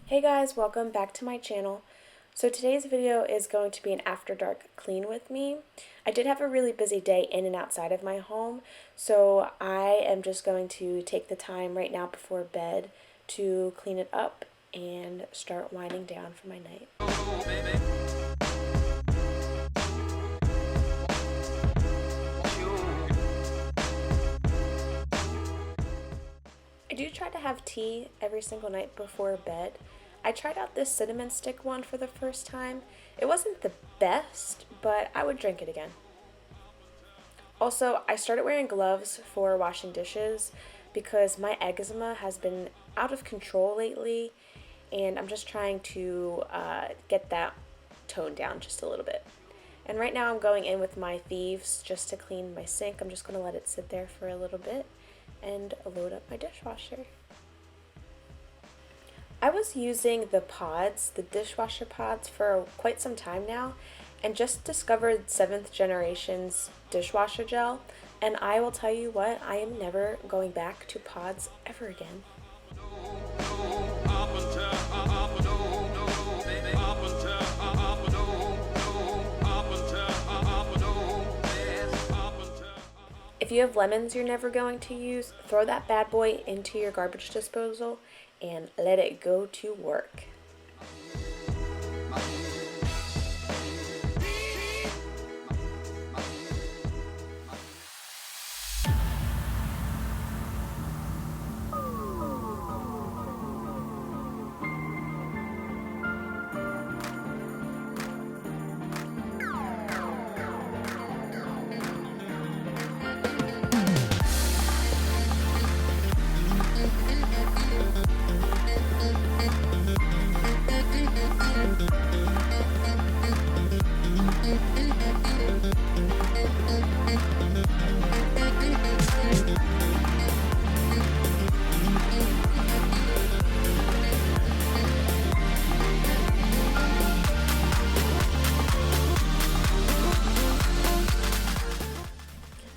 Hey guys, welcome back to my channel. So today's video is going to be an after dark clean with me. I did have a really busy day in and outside of my home, so I am just going to take the time right now before bed to clean it up and start winding down for my night. I do try to have tea every single night before bed. I tried out this cinnamon stick one for the first time. It wasn't the best, but I would drink it again. Also, I started wearing gloves for washing dishes because my eczema has been out of control lately, and I'm just trying to get that toned down just a little bit. And right now I'm going in with my thieves just to clean my sink. I'm just going to let it sit there for a little bit and load up my dishwasher. I was using the pods, the dishwasher pods, for quite some time now, and just discovered 7th generation's dishwasher gel, and I will tell you what, I am never going back to pods ever again. If you have lemons you're never going to use, throw that bad boy into your garbage disposal and let it go to work.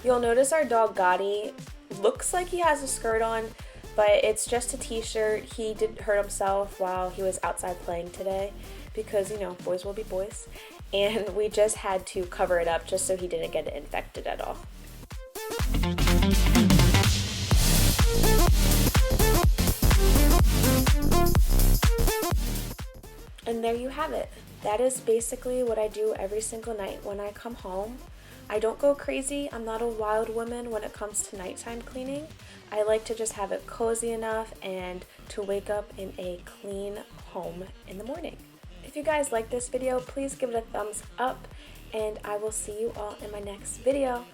You'll notice our dog Gotti looks like he has a skirt on, but it's just a t-shirt. He did hurt himself while he was outside playing today because, you know, boys will be boys. And we just had to cover it up just so he didn't get it infected at all. And there you have it. That is basically what I do every single night when I come home. I don't go crazy. I'm not a wild woman when it comes to nighttime cleaning. I like to just have it cozy enough and to wake up in a clean home in the morning. If you guys like this video, please give it a thumbs up, and I will see you all in my next video.